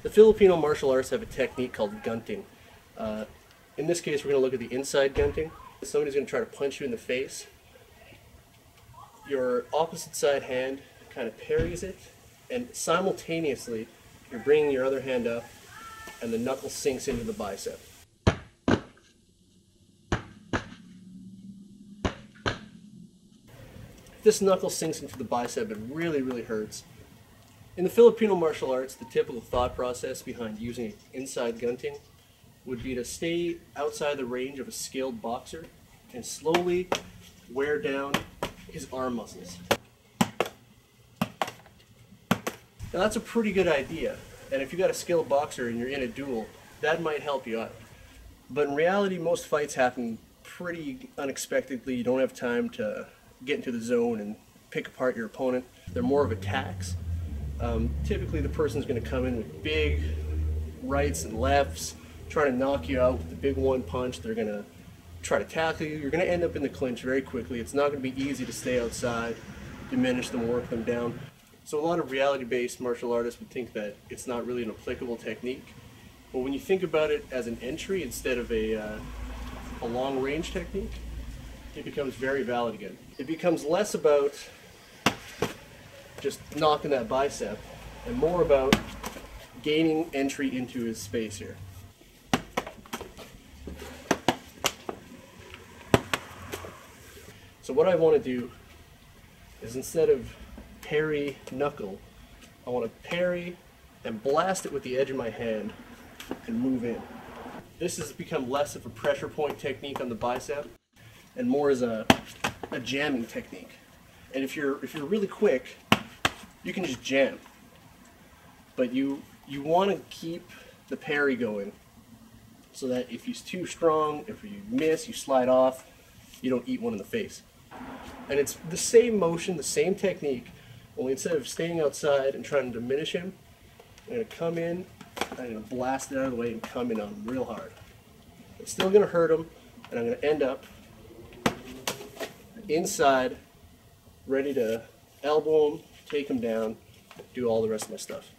The Filipino martial arts have a technique called gunting. In this case, we're going to look at the inside gunting. Somebody's going to try to punch you in the face. Your opposite side hand kind of parries it, and simultaneously, you're bringing your other hand up, and the knuckle sinks into the bicep. If this knuckle sinks into the bicep, it really, really hurts. In the Filipino martial arts, the typical thought process behind using inside gunting would be to stay outside the range of a skilled boxer and slowly wear down his arm muscles. Now that's a pretty good idea, and if you got a skilled boxer and you're in a duel, that might help you out. But in reality, most fights happen pretty unexpectedly. You don't have time to get into the zone and pick apart your opponent. They're more of attacks. Typically the person's going to come in with big rights and lefts, trying to knock you out with the big one punch. They're going to try to tackle you. You're going to end up in the clinch very quickly. It's not going to be easy to stay outside, diminish them, work them down. So a lot of reality-based martial artists would think that it's not really an applicable technique. But when you think about it as an entry instead of a long-range technique, it becomes very valid again. It becomes less about just knocking that bicep and more about gaining entry into his space here. So what I want to do is, instead of parry knuckle, I want to parry and blast it with the edge of my hand and move in. This has become less of a pressure point technique on the bicep and more as a jamming technique. And if you're really quick, you can just jam. But you want to keep the parry going so that if he's too strong, if you miss, you slide off, you don't eat one in the face. And it's the same motion, the same technique, only instead of staying outside and trying to diminish him, I'm going to come in, I'm going to blast it out of the way and come in on him real hard. It's still going to hurt him, and I'm going to end up inside, ready to elbow him, take him down, do all the rest of my stuff.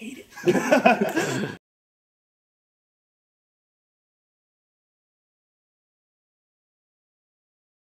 Ate it.